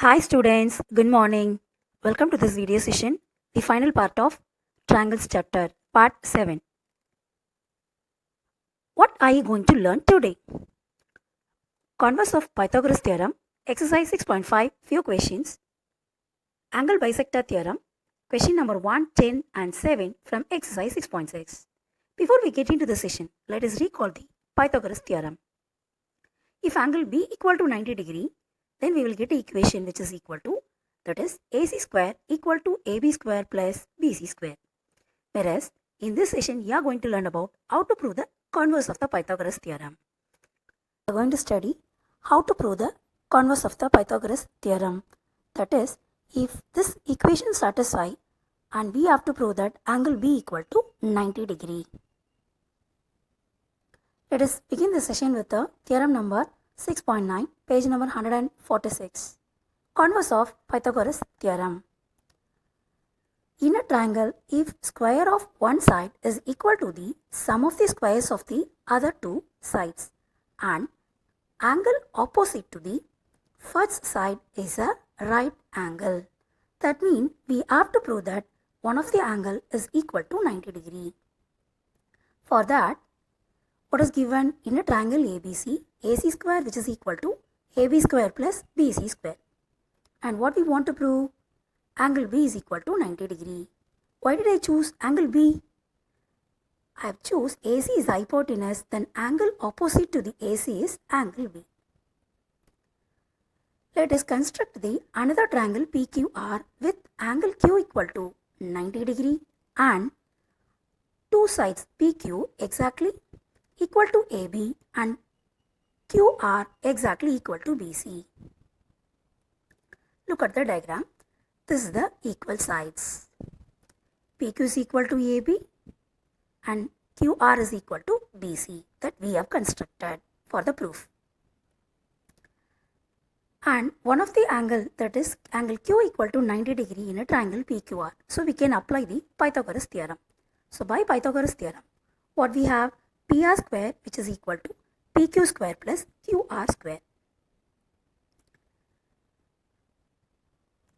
Hi students, good morning. Welcome to this video session, the final part of Triangles chapter, part 7. What are you going to learn today? Converse of Pythagoras theorem, exercise 6.5, few questions. Angle bisector theorem, question number 1, 10 and 7 from exercise 6.6. Before we get into the session, let us recall the Pythagoras theorem. If angle B equal to 90 degree, then we will get an equation which is equal to, that is AC square equal to AB square plus BC square. Whereas in this session we are going to learn about how to prove the converse of the Pythagoras theorem. We are going to study how to prove the converse of the Pythagoras theorem. That is, if this equation satisfies and we have to prove that angle B equal to 90 degree. Let us begin the session with the theorem number 6.9, page number 146. Converse of Pythagoras theorem. In a triangle, if square of one side is equal to the sum of the squares of the other two sides and angle opposite to the first side is a right angle, that means we have to prove that one of the angle is equal to 90 degree. For that, what is given in a triangle ABC, AC square which is equal to AB square plus BC square. And what we want to prove? Angle B is equal to 90 degree. Why did I choose angle B? I have choose AC is hypotenuse, then angle opposite to the AC is angle B. Let us construct the another triangle PQR with angle Q equal to 90 degree and two sides PQ exactly equal to AB and QR exactly equal to BC. Look at the diagram. This is the equal sides. PQ is equal to AB and QR is equal to BC that we have constructed for the proof. And one of the angle, that is angle Q equal to 90 degree in a triangle PQR. So we can apply the Pythagoras theorem. So by Pythagoras theorem, what we have? PR square which is equal to PQ square plus QR square.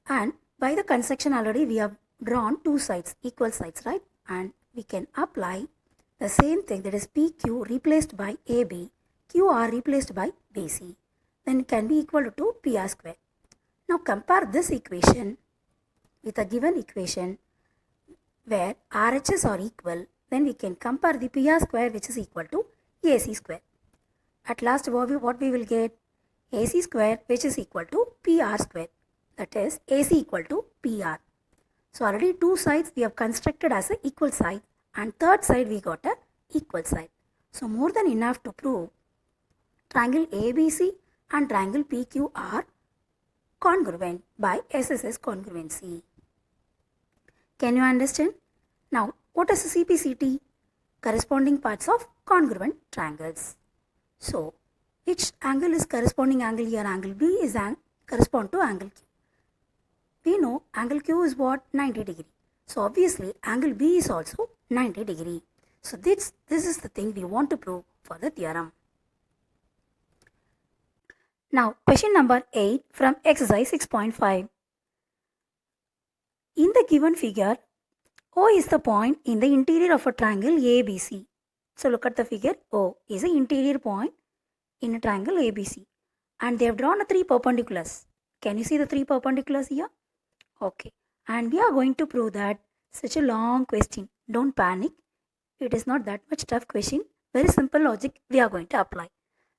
And by the construction already we have drawn two sides, equal sides, right? And we can apply the same thing, that is PQ replaced by AB, QR replaced by BC. Then it can be equal to PR square. Now compare this equation with a given equation where RHS are equal. Then we can compare the PR square which is equal to AC square. At last what we will get? AC square which is equal to PR square. That is AC equal to PR. So already two sides we have constructed as an equal side and third side we got a equal side. So more than enough to prove triangle ABC and triangle PQ are congruent by SSS congruency. Can you understand? Now what is CPCT? Corresponding parts of congruent triangles. So which angle is corresponding angle here? Angle B is correspond to angle Q. We know angle Q is what? 90 degree. So obviously angle B is also 90 degree. So this is the thing we want to prove for the theorem. Now question number 8 from exercise 6.5. In the given figure, O is the point in the interior of a triangle ABC. So look at the figure. O is the interior point in a triangle ABC. And they have drawn three perpendiculars. Can you see the three perpendiculars here? Okay. And we are going to prove that. Such a long question. Don't panic. It is not that much tough question. Very simple logic we are going to apply.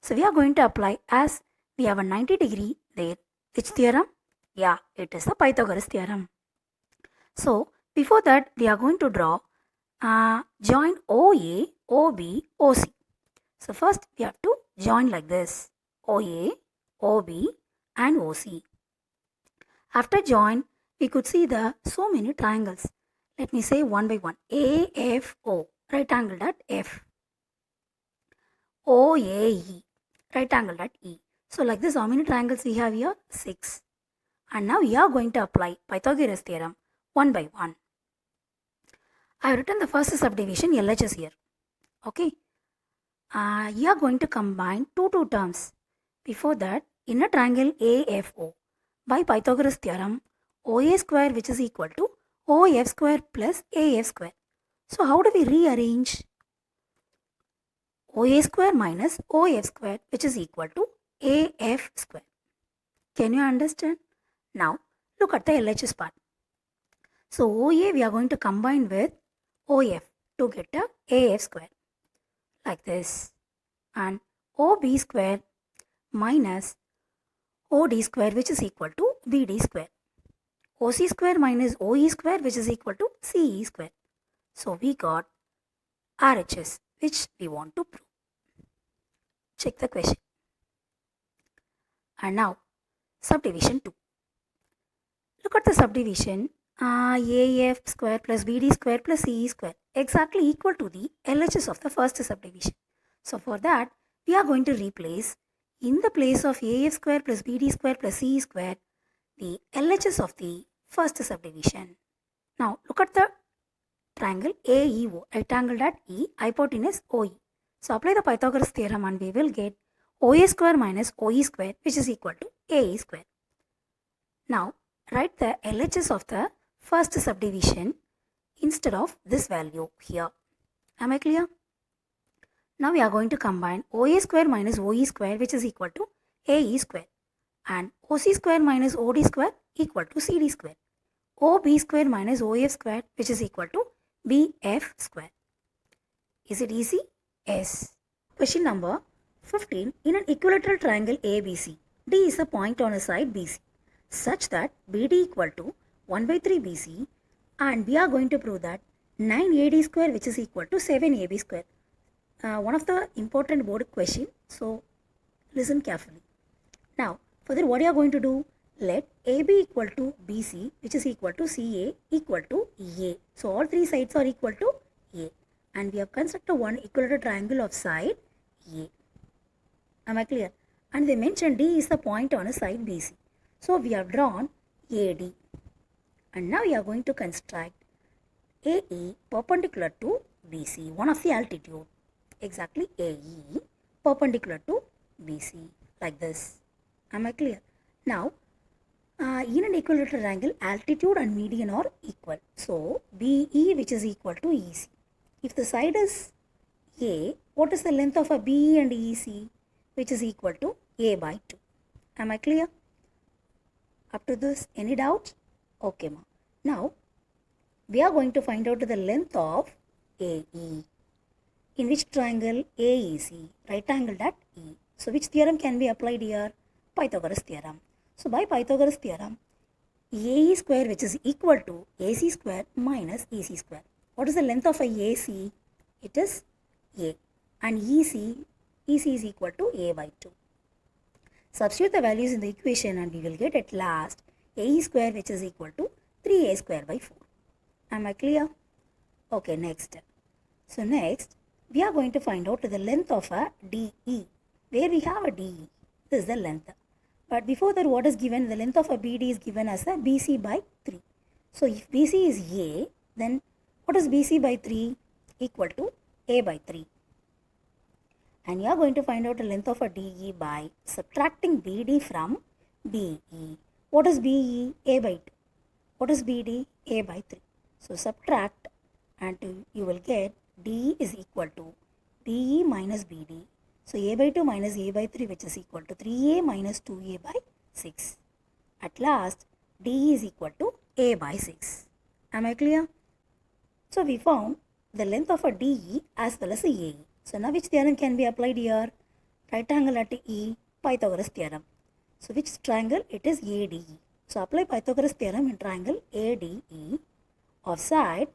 So we are going to apply as we have a 90 degree there. Which theorem? Yeah, it is the Pythagoras theorem. So before that we are going to draw join OA, OB, OC. So first we have to join like this. OA, OB and OC. After join, we could see the so many triangles. Let me say one by one. AFO, right angled at F. OAE, right angled at E. So like this, how many triangles we have here? 6. And now we are going to apply Pythagoras theorem one by one. I have written the first subdivision LHS here. Okay. You are going to combine two terms. Before that, in a triangle AFO, by Pythagoras theorem, OA square which is equal to OF square plus AF square. So how do we rearrange? OA square minus OF square which is equal to AF square. Can you understand? Now look at the LHS part. So OA we are going to combine with OF to get a AF square like this, and OB square minus OD square which is equal to BD square. OC square minus OE square which is equal to CE square. So we got RHS which we want to prove. Check the question. And now subdivision 2. Look at the subdivision. AF square plus BD square plus CE square exactly equal to the LHS of the first subdivision. So for that we are going to replace in the place of AF square plus BD square plus CE square the LHS of the first subdivision. Now look at the triangle AEO, right angled at E, hypotenuse OE. So apply the Pythagoras theorem and we will get OA square minus OE square which is equal to AE square. Now write the LHS of the first subdivision instead of this value here. Am I clear? Now we are going to combine OA square minus OE square which is equal to AE square, and OC square minus OD square equal to CD square. OB square minus OF square which is equal to BF square. Is it easy? Yes. Question number 15. In an equilateral triangle ABC, D is a point on a side BC such that BD equal to 1 by 3 BC, and we are going to prove that 9 AD square which is equal to 7 AB square. One of the important board question, so listen carefully. Now for that what you are going to do? Let AB equal to BC which is equal to CA equal to A. So all three sides are equal to A, and we have constructed one equilateral triangle of side A. Am I clear? And they mentioned D is the point on a side BC. So we have drawn AD, and now we are going to construct AE perpendicular to BC, one of the altitude. Exactly AE perpendicular to BC like this. Am I clear? Now in an equilateral triangle, altitude and median are equal. So BE which is equal to EC. If the side is A, what is the length of a BE and EC? Which is equal to A by 2. Am I clear? Up to this, any doubts? Okay, ma. Now we are going to find out the length of AE. In which triangle? AEC, right angled at E. So which theorem can be applied here? Pythagoras theorem. So by Pythagoras theorem, AE square which is equal to AC square minus EC square. What is the length of a AC? It is A, and EC is equal to A by 2. Substitute the values in the equation and we will get at last AE square which is equal to 3A square by 4. Am I clear? Okay, next. So next we are going to find out the length of a DE. Where we have a DE, this is the length. But before that, what is given? The length of a BD is given as a BC by 3. So if BC is A, then what is BC by 3? Equal to A by 3. And you are going to find out the length of a DE by subtracting BD from BE. What is BE? A by 2. What is BD? A by 3. So subtract and you will get DE is equal to BE minus BD. So A by 2 minus A by 3 which is equal to 3A minus 2A by 6. At last DE is equal to A by 6. Am I clear? So we found the length of a DE as well as a AE. So now which theorem can be applied here? Right angle at E, Pythagoras theorem. So which triangle? It is ADE. So apply Pythagoras theorem in triangle ADE of side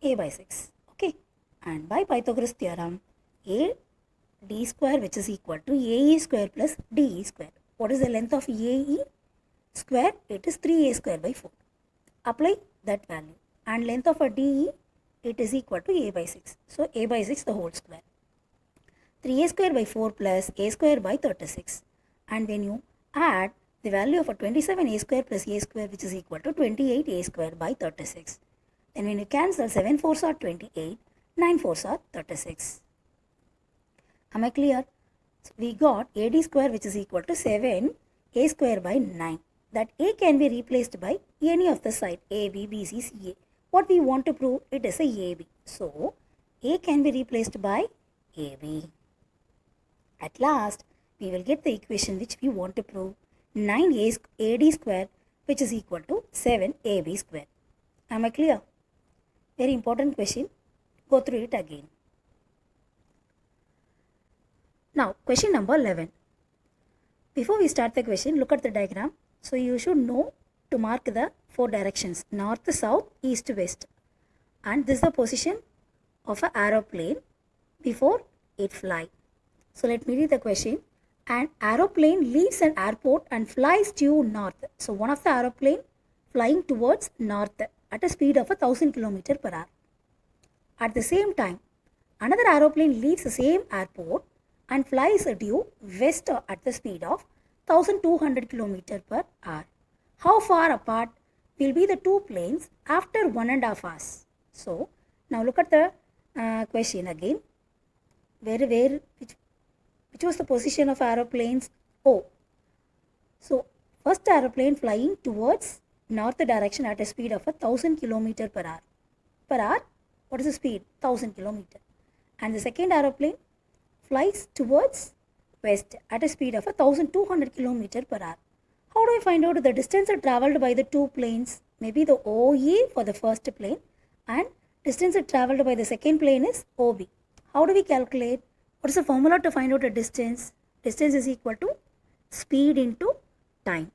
A by 6. Okay. And by Pythagoras theorem, AD square which is equal to AE square plus DE square. What is the length of AE square? It is 3A square by 4. Apply that value. And length of a DE, it is equal to A by 6. So A by 6 the whole square. 3A square by 4 plus A square by 36. And when you add the value of a 27A square plus A square which is equal to 28A square by 36. Then when you cancel 7 4s are 28, 9 4s are 36. Am I clear? So we got AD square which is equal to 7A square by 9. that A can be replaced by any of the side A, B, B, C, C, A. What we want to prove, it is a AB. So, A can be replaced by AB. At last, we will get the equation which we want to prove, 9AD square, which is equal to 7AB square. Am I clear? Very important question. Go through it again. Now, question number 11. Before we start the question, look at the diagram. So, you should know to mark the 4 directions, north, south, east, west. And this is the position of an aeroplane before it flies. So, let me read the question. An aeroplane leaves an airport and flies due north. So, one of the aeroplane flying towards north at a speed of 1000 km per hour. At the same time, another aeroplane leaves the same airport and flies due west at the speed of 1200 km per hour. How far apart will be the two planes after 1.5 hours? So, now look at the question again. Which was the position of aeroplanes? O. So, first aeroplane flying towards north direction at a speed of 1000 km per hour. Per hour, what is the speed? 1000 km. And the second aeroplane flies towards west at a speed of 1200 km per hour. How do I find out the distance travelled by the two planes? Maybe the OE for the first plane and distance travelled by the second plane is OB. How do we calculate? What is the formula to find out the distance? Distance is equal to speed into time.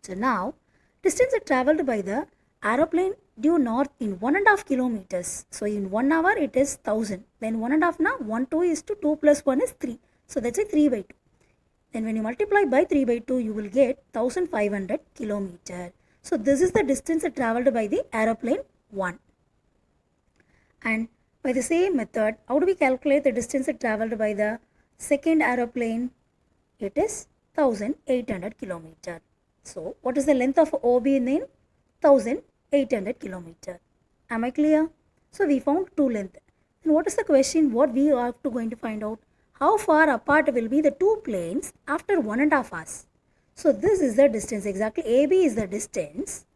So now, distance travelled by the aeroplane due north in 1.5 kilometers. So in 1 hour it is 1000. Then 1.5 now 1 2 is to 2 plus 1 is 3. So that's a 3 by 2. Then when you multiply by 3 by 2 you will get 1500 kilometer. So this is the distance travelled by the aeroplane 1. And by the same method, how do we calculate the distance travelled by the second aeroplane? It is 1800 kilometer. So what is the length of OB then? 1800 kilometer. Am I clear? So we found two length. Then what is the question? What we are going to find out? How far apart will be the two planes after 1.5 hours? So this is the distance. Exactly AB is the distance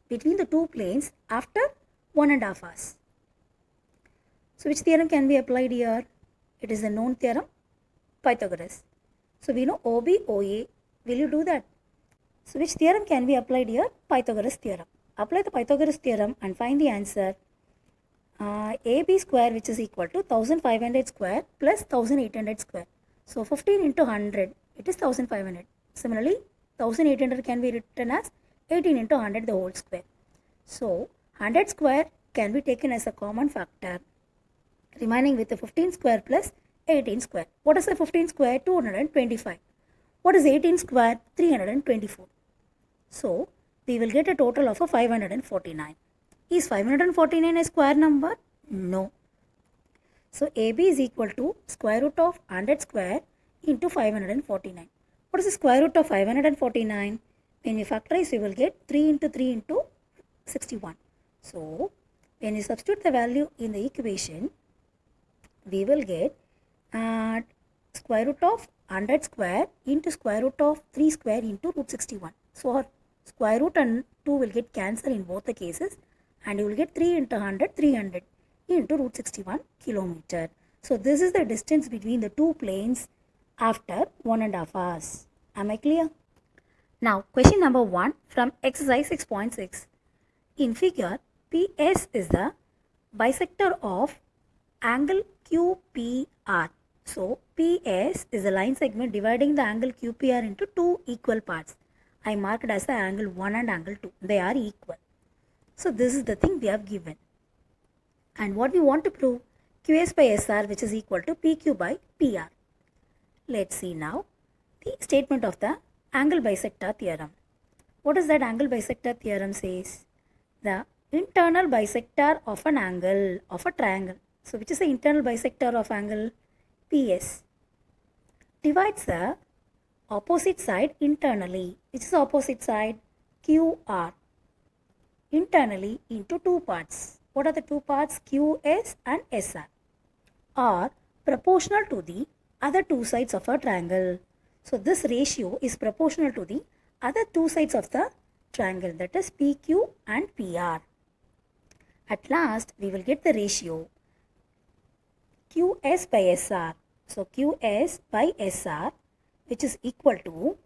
between the two planes after 1.5 hours. So which theorem can be applied here? It is a known theorem, Pythagoras. So we know OB, OA. Will you do that? So which theorem can be applied here? Pythagoras theorem. Apply the Pythagoras theorem and find the answer. AB square, which is equal to 1500 square plus 1800 square. So 15 into 100, it is 1500. Similarly, 1800 can be written as 18 into 100 the whole square. So 100 square can be taken as a common factor, remaining with the 15 square plus 18 square. What is the 15 square? 225. What is 18 square? 324. So, we will get a total of 549. Is 549 a square number? No. So, AB is equal to square root of 100 square into 549. What is the square root of 549? When we factorize, we will get 3 into 3 into 61. So, when we substitute the value in the equation, we will get square root of 100 square into square root of 3 square into root 61. So our square root and 2 will get cancelled in both the cases, and you will get 3 into 100, 300 into root 61 kilometer. So this is the distance between the two planes after 1.5 hours. Am I clear? Now question number 1 from exercise 6.6. In figure, PS is the bisector of angle QPR. So, PS is a line segment dividing the angle QPR into two equal parts. I marked as the angle 1 and angle 2. They are equal. So, this is the thing we have given. And what we want to prove? QS by SR, which is equal to PQ by PR. Let's see now the statement of the angle bisector theorem. What does that angle bisector theorem says? The internal bisector of an angle of a triangle. So, which is the internal bisector of angle? PS. Divides the opposite side internally. Which is the opposite side? QR. Internally into two parts. What are the two parts? QS and SR. Are proportional to the other two sides of a triangle. So, this ratio is proportional to the other two sides of the triangle, that is PQ and PR. At last, we will get the ratio QS by SR. So, QS by SR, which is equal to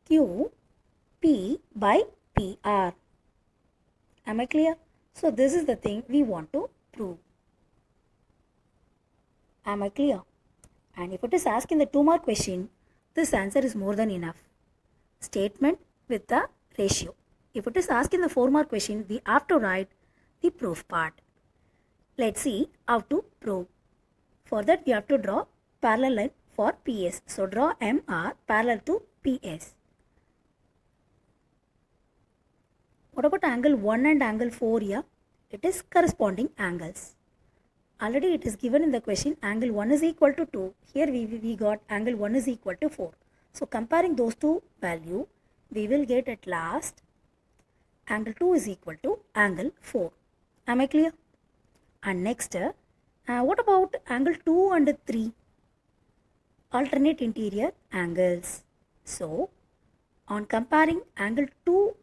QP by PR. Am I clear? So, this is the thing we want to prove. Am I clear? And if it is asked in the 2-mark question, this answer is more than enough. Statement with the ratio. If it is asked in the 4-mark question, we have to write the proof part. Let's see how to prove. For that, we have to draw parallel line for PS. So, draw MR parallel to PS. What about angle 1 and angle 4 here? It is corresponding angles. Already it is given in the question angle 1 is equal to 2. Here we got angle 1 is equal to 4. So, comparing those two values, we will get at last angle 2 is equal to angle 4. Am I clear? And next, what about angle 2 and 3? Alternate interior angles. So, on comparing angle 2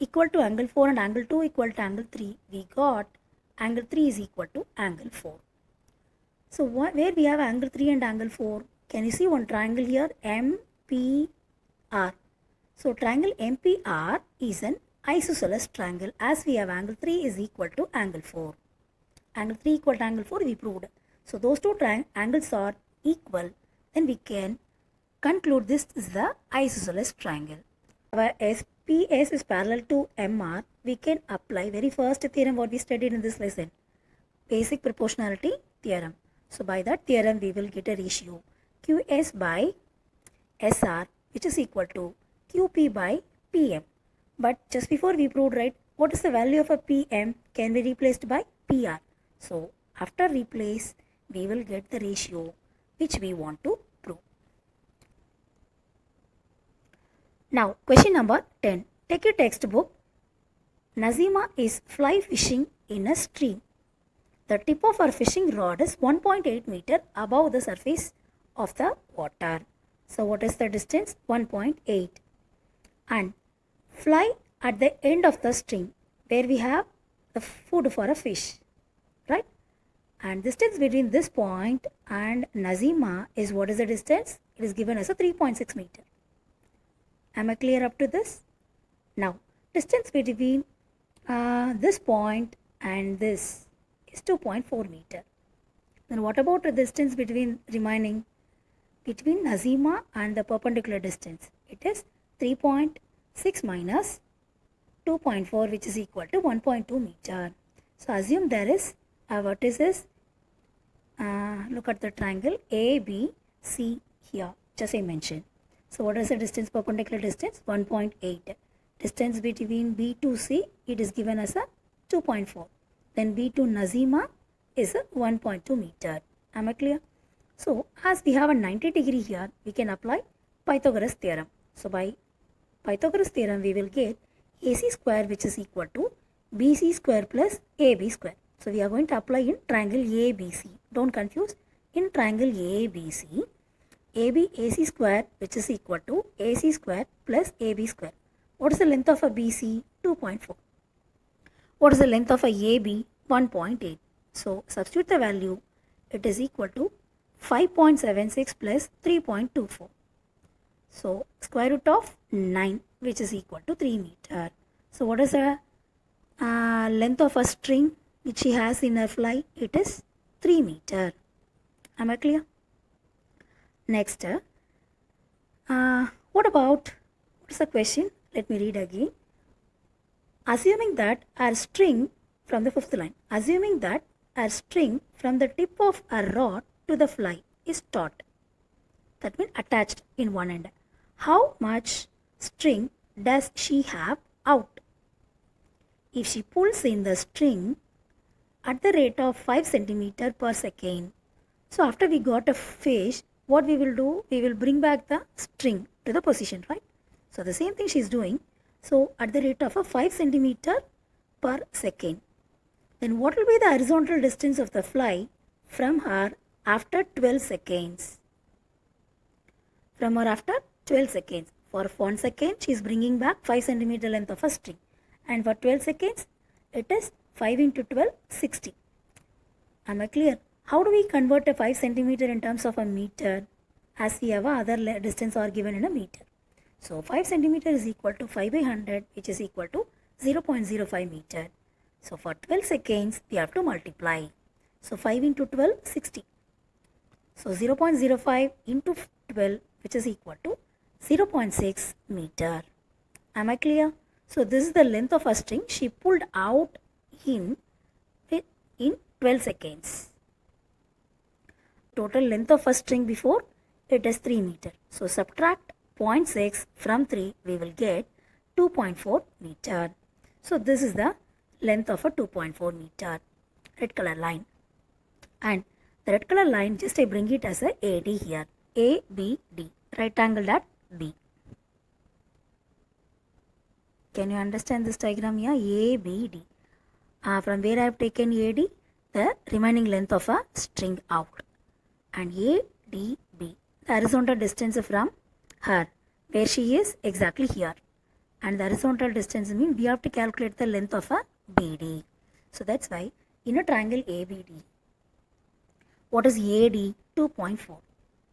equal to angle 4 and angle 2 equal to angle 3, we got angle 3 is equal to angle 4. So, where we have angle 3 and angle 4, can you see one triangle here? MPR. So, triangle MPR is an isosceles triangle as we have angle 3 is equal to angle 4. Angle 3 equal to angle 4 we proved. So, those two angles are equal. Then we can conclude this is the isosceles triangle. Our SPS is parallel to MR. We can apply very first theorem what we studied in this lesson. Basic proportionality theorem. So, by that theorem we will get a ratio QS by SR which is equal to QP by PM. But just before we proved, right, what is the value of a PM can be replaced by PR. So, after replace, we will get the ratio which we want to prove. Now, question number 10. Take your textbook. Nazima is fly fishing in a stream. The tip of her fishing rod is 1.8 meter above the surface of the water. So, what is the distance? 1.8. And fly at the end of the stream where we have the food for a fish, right? And distance between this point and Nazima is what is the distance? It is given as a 3.6 meter. Am I clear up to this? Now, distance between this point and this is 2.4 meter. Then what about the distance between remaining between Nazima and the perpendicular distance? It is 3.6 minus 2.4 which is equal to 1.2 meter. So, assume there is a vertices. Look at the triangle ABC here, just I mentioned. So, what is the distance, perpendicular distance? 1.8. Distance between B to C, it is given as a 2.4. Then B to Nazima is a 1.2 meter. Am I clear? So, as we have a 90 degree here, we can apply Pythagoras theorem. So, by Pythagoras theorem, we will get AC square which is equal to BC square plus AB square. So, we are going to apply in triangle ABC. Don't confuse. In triangle ABC, AB AC square which is equal to AC square plus AB square. What is the length of a BC? 2.4. What is the length of a AB? 1.8. So, substitute the value. It is equal to 5.76 plus 3.24. So, square root of 9 which is equal to 3 meter. So, what is the length of a string which she has in her fly? It is 3 meter. Am I clear? Next, what is the question? Let me read again. Assuming that our string from the 5th line, assuming that our string from the tip of a rod to the fly is taut, that means attached in one end. How much string does she have out? If she pulls in the string at the rate of 5 centimeter per second, so after we got a fish, what we will do? We will bring back the string to the position, right? So, the same thing she is doing. So, at the rate of a 5 centimeter per second. Then what will be the horizontal distance of the fly from her after 12 seconds? From her after 12 seconds. For 1 second, she is bringing back 5 centimeter length of a string. And for 12 seconds, it is 5 into 12, 60. Am I clear? How do we convert a 5 centimeter in terms of a meter? As we have other distance are given in a meter. So 5 centimeter is equal to 5 by 100, which is equal to 0.05 meter. So for 12 seconds, we have to multiply. So 5 into 12, 60. So 0.05 into 12, which is equal to 0.6 meter. Am I clear? So this is the length of a string she pulled out in 12 seconds. Total length of a string before, it is 3 meter. So subtract 0.6 from 3, we will get 2.4 meter. So this is the length of a 2.4 meter red color line. And the red color line, just I bring it as a AD here. A, B, D. Right angled at D. Can you understand this diagram here? A, B, D. From where I have taken AD? The remaining length of a string out. And A, D, B. The horizontal distance from her. Where she is? Exactly here. And the horizontal distance means we have to calculate the length of a BD. So that's why in a triangle ABD, what is AD? 2.4.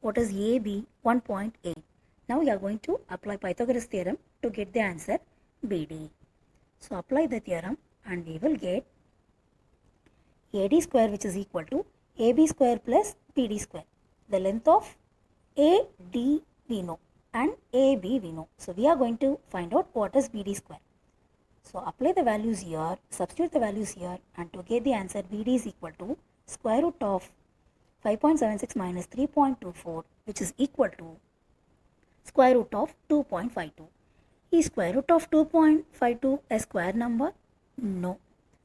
What is AB? 1.8. Now we are going to apply Pythagoras theorem to get the answer BD. So apply the theorem and we will get AD square, which is equal to AB square plus BD square. The length of AD we know and AB we know. So we are going to find out what is BD square. So apply the values here, substitute the values here, and to get the answer BD is equal to square root of 5.76 minus 3.24, which is equal to square root of 2.52. Is square root of 2.52 a square number? No.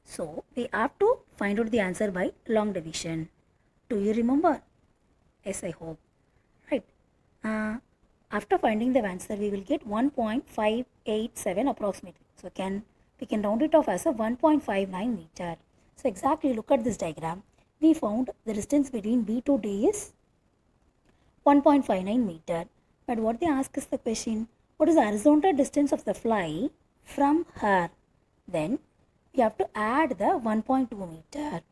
So we have to find out the answer by long division. Do you remember? Yes, I hope. Right. After finding the answer, we will get 1.587 approximately. So we can round it off as a 1.59 meter. So exactly look at this diagram. We found the distance between B to D is 1.59 meter. But what they ask is the question, what is the horizontal distance of the fly from her? Then we have to add the 1.2 meter.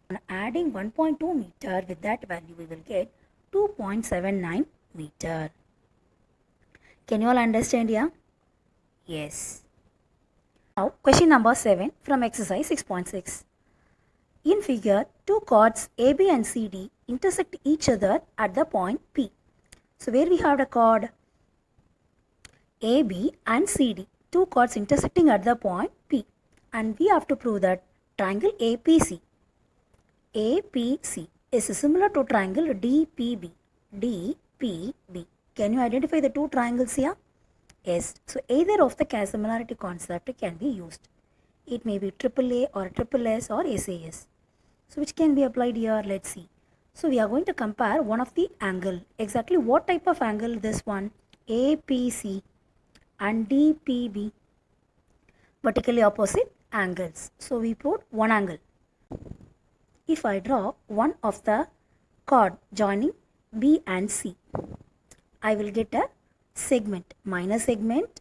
On adding 1.2 meter with that value, we will get 2.79 meter. Can you all understand here? Yes. Now question number 7 from exercise 6.6. In figure, two chords AB and CD intersect each other at the point P. So where we have the chord AB and CD, two chords intersecting at the point P, and we have to prove that triangle APC is similar to triangle DPB. Can you identify the two triangles here? Yes. So either of the similarity concept can be used. It may be AAA or SSS or SAS. So which can be applied here? Let's see. So we are going to compare one of the angle. Exactly what type of angle this one? APC and DPB. Vertically opposite angles. So we put one angle. If I draw one of the chord joining B and C, I will get a segment, minor segment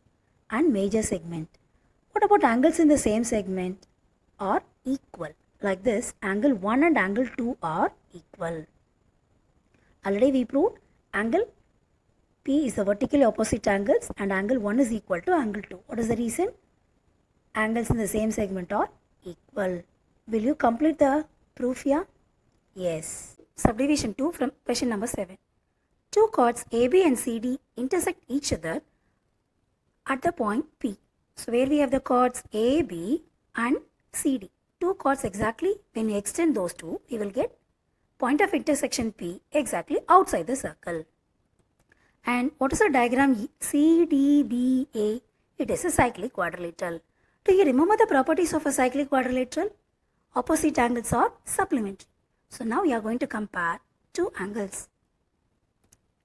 and major segment. What about angles in the same segment? Are equal. Like this, angle 1 and angle 2 are equal. Already we proved angle P is the vertically opposite angles and angle 1 is equal to angle 2. What is the reason? Angles in the same segment are equal. Will you complete the proof here? Yes. Subdivision 2 from question number 7. Two chords AB and CD intersect each other at the point P. So where we have the chords AB and CD. Two chords exactly, when we extend those two, we will get point of intersection P exactly outside the circle. And what is the diagram CDBA? It is a cyclic quadrilateral. Do you remember the properties of a cyclic quadrilateral? Opposite angles are supplementary. So now we are going to compare two angles.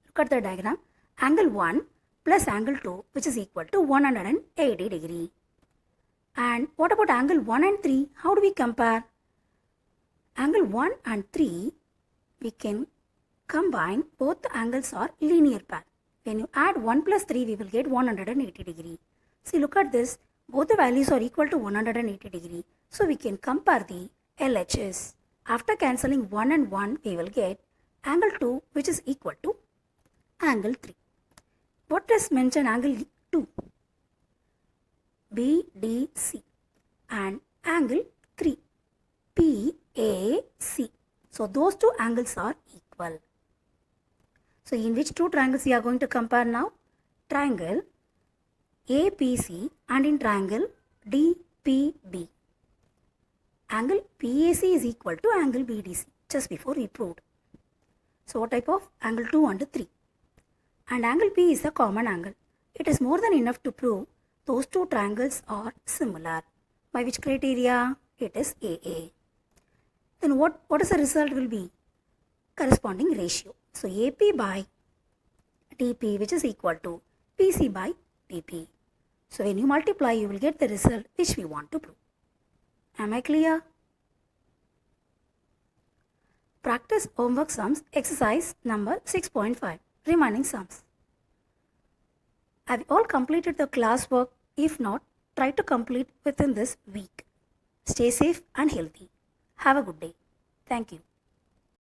Look at the diagram. Angle 1 plus angle 2, which is equal to 180 degree. And what about angle 1 and 3? How do we compare? Angle 1 and 3, we can combine both the angles are linear pair. When you add 1 plus 3, we will get 180 degree. See, look at this. Both the values are equal to 180 degree. So we can compare the LHS. After cancelling 1 and 1, we will get angle 2, which is equal to angle 3. What does mention angle 2? BDC. And angle 3, PAC. So those two angles are equal. So in which two triangles we are going to compare now? Triangle APC and in triangle DPB. Angle PAC is equal to angle BDC, just before we proved. So what type of? Angle 2 and 3. And angle P is a common angle. It is more than enough to prove those two triangles are similar. By which criteria? It is AA. Then what is the result will be? Corresponding ratio. So AP by DP, which is equal to PC by DP. So when you multiply, you will get the result which we want to prove. Am I clear? Practice homework sums, exercise number 6.5, remaining sums. Have you all completed the classwork? If not, try to complete within this week. Stay safe and healthy. Have a good day. Thank you.